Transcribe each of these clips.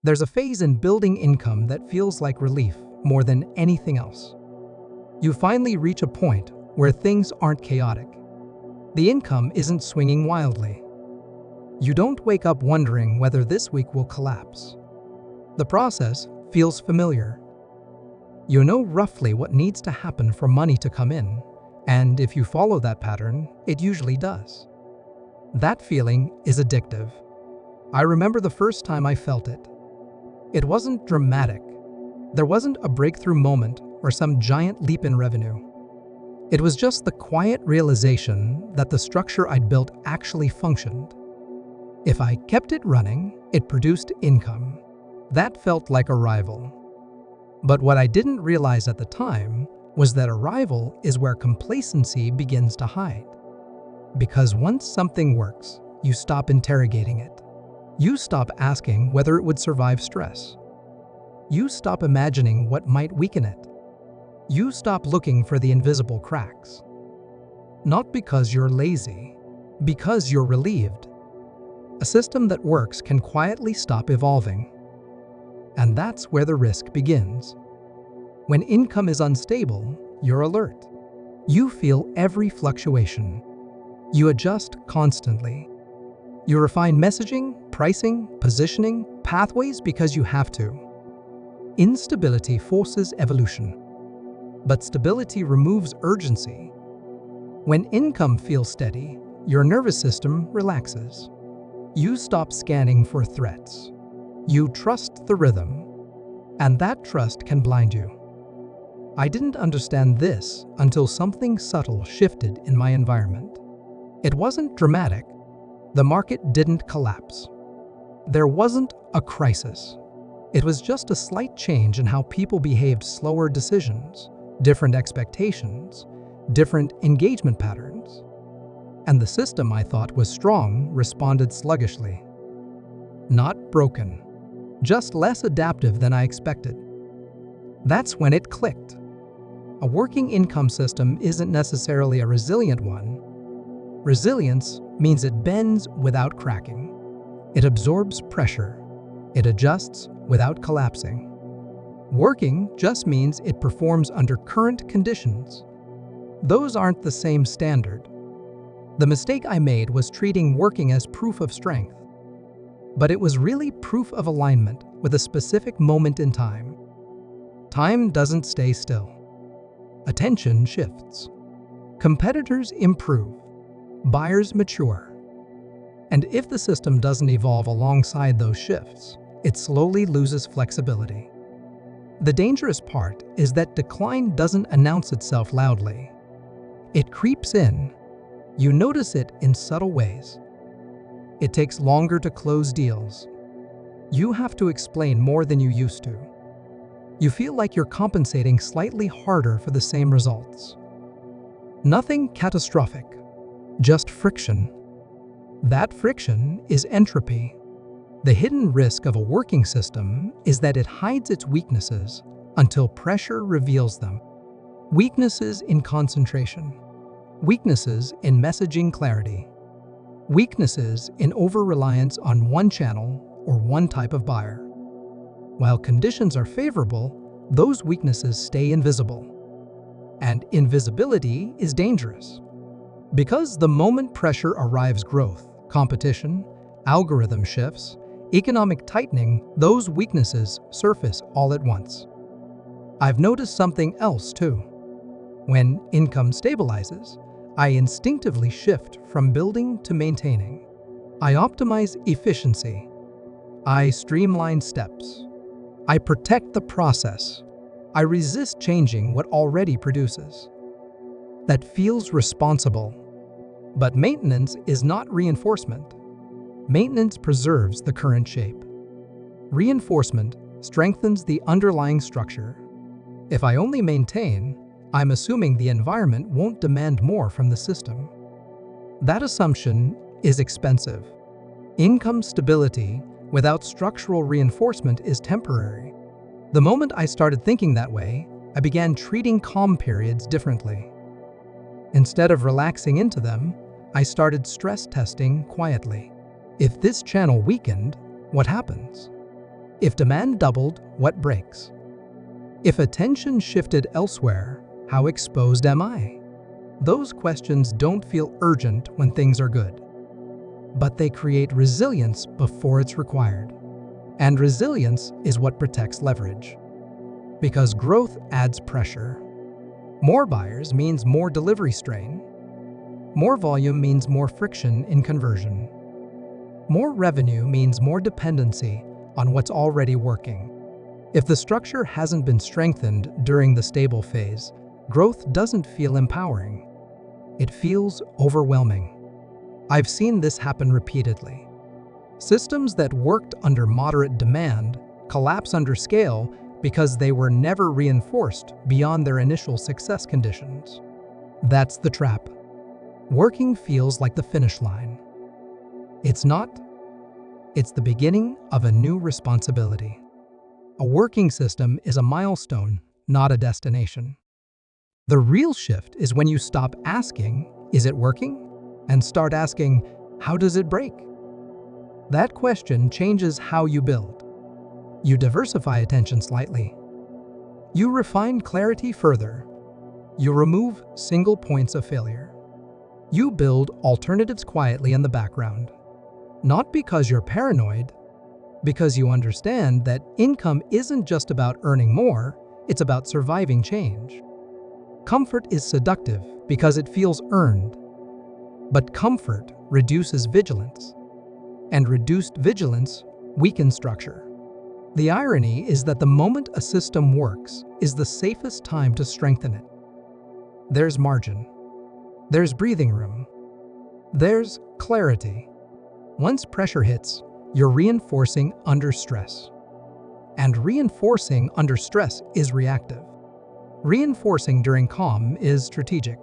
There's a phase in building income that feels like relief more than anything else. You finally reach a point where things aren't chaotic. The income isn't swinging wildly. You don't wake up wondering whether this week will collapse. The process feels familiar. You know roughly what needs to happen for money to come in, and if you follow that pattern, it usually does. That feeling is addictive. I remember the first time I felt it. It wasn't dramatic. There wasn't a breakthrough moment or some giant leap in revenue. It was just the quiet realization that the structure I'd built actually functioned. If I kept it running, it produced income. That felt like arrival. But what I didn't realize at the time was that arrival is where complacency begins to hide. Because once something works, you stop interrogating it. You stop asking whether it would survive stress. You stop imagining what might weaken it. You stop looking for the invisible cracks. Not because you're lazy, because you're relieved. A system that works can quietly stop evolving. And that's where the risk begins. When income is unstable, you're alert. You feel every fluctuation. You adjust constantly. You refine messaging, pricing, positioning, pathways because you have to. Instability forces evolution. But stability removes urgency. When income feels steady, your nervous system relaxes. You stop scanning for threats. You trust the rhythm, and that trust can blind you. I didn't understand this until something subtle shifted in my environment. It wasn't dramatic. The market didn't collapse. There wasn't a crisis. It was just a slight change in how people behaved, slower decisions, different expectations, different engagement patterns. And the system I thought was strong responded sluggishly. Not broken, just less adaptive than I expected. That's when it clicked. A working income system isn't necessarily a resilient one. Resilience means it bends without cracking. It absorbs pressure. It adjusts without collapsing. Working just means it performs under current conditions. Those aren't the same standard. The mistake I made was treating working as proof of strength. But it was really proof of alignment with a specific moment in time. Time doesn't stay still. Attention shifts. Competitors improve. Buyers mature. And if the system doesn't evolve alongside those shifts, it slowly loses flexibility. The dangerous part is that decline doesn't announce itself loudly. It creeps in. You notice it in subtle ways. It takes longer to close deals. You have to explain more than you used to. You feel like you're compensating slightly harder for the same results. Nothing catastrophic, just friction. That friction is entropy. The hidden risk of a working system is that it hides its weaknesses until pressure reveals them. Weaknesses in concentration. Weaknesses in messaging clarity. Weaknesses in over-reliance on one channel or one type of buyer. While conditions are favorable, those weaknesses stay invisible. And invisibility is dangerous. Because the moment pressure arrives, growth, competition, algorithm shifts, economic tightening, those weaknesses surface all at once. I've noticed something else too. When income stabilizes, I instinctively shift from building to maintaining. I optimize efficiency. I streamline steps. I protect the process. I resist changing what already produces. That feels responsible. But maintenance is not reinforcement. Maintenance preserves the current shape. Reinforcement strengthens the underlying structure. If I only maintain, I'm assuming the environment won't demand more from the system. That assumption is expensive. Income stability without structural reinforcement is temporary. The moment I started thinking that way, I began treating calm periods differently. Instead of relaxing into them, I started stress testing quietly. If this channel weakened, what happens? If demand doubled, what breaks? If attention shifted elsewhere, how exposed am I? Those questions don't feel urgent when things are good, but they create resilience before it's required. And resilience is what protects leverage. Because growth adds pressure. More buyers means more delivery strain. More volume means more friction in conversion. More revenue means more dependency on what's already working. If the structure hasn't been strengthened during the stable phase, growth doesn't feel empowering. It feels overwhelming. I've seen this happen repeatedly. Systems that worked under moderate demand collapse under scale because they were never reinforced beyond their initial success conditions. That's the trap. Working feels like the finish line. It's not. It's the beginning of a new responsibility. A working system is a milestone, not a destination. The real shift is when you stop asking, "Is it working?" and start asking, "How does it break?" That question changes how you build. You diversify attention slightly. You refine clarity further. You remove single points of failure. You build alternatives quietly in the background. Not because you're paranoid, because you understand that income isn't just about earning more, it's about surviving change. Comfort is seductive because it feels earned. But comfort reduces vigilance, and reduced vigilance weakens structure. The irony is that the moment a system works is the safest time to strengthen it. There's margin. There's breathing room. There's clarity. Once pressure hits, you're reinforcing under stress. And reinforcing under stress is reactive. Reinforcing during calm is strategic.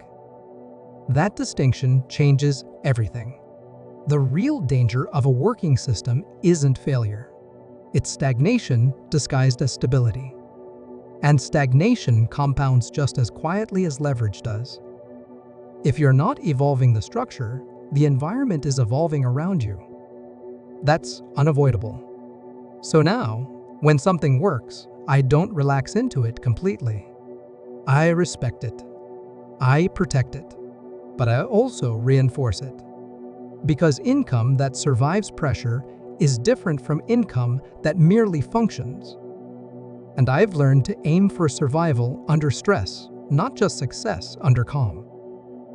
That distinction changes everything. The real danger of a working system isn't failure. It's stagnation disguised as stability. And stagnation compounds just as quietly as leverage does. If you're not evolving the structure, the environment is evolving around you. That's unavoidable. So now, when something works, I don't relax into it completely. I respect it. I protect it. But I also reinforce it. Because income that survives pressure is different from income that merely functions. And I've learned to aim for survival under stress, not just success under calm.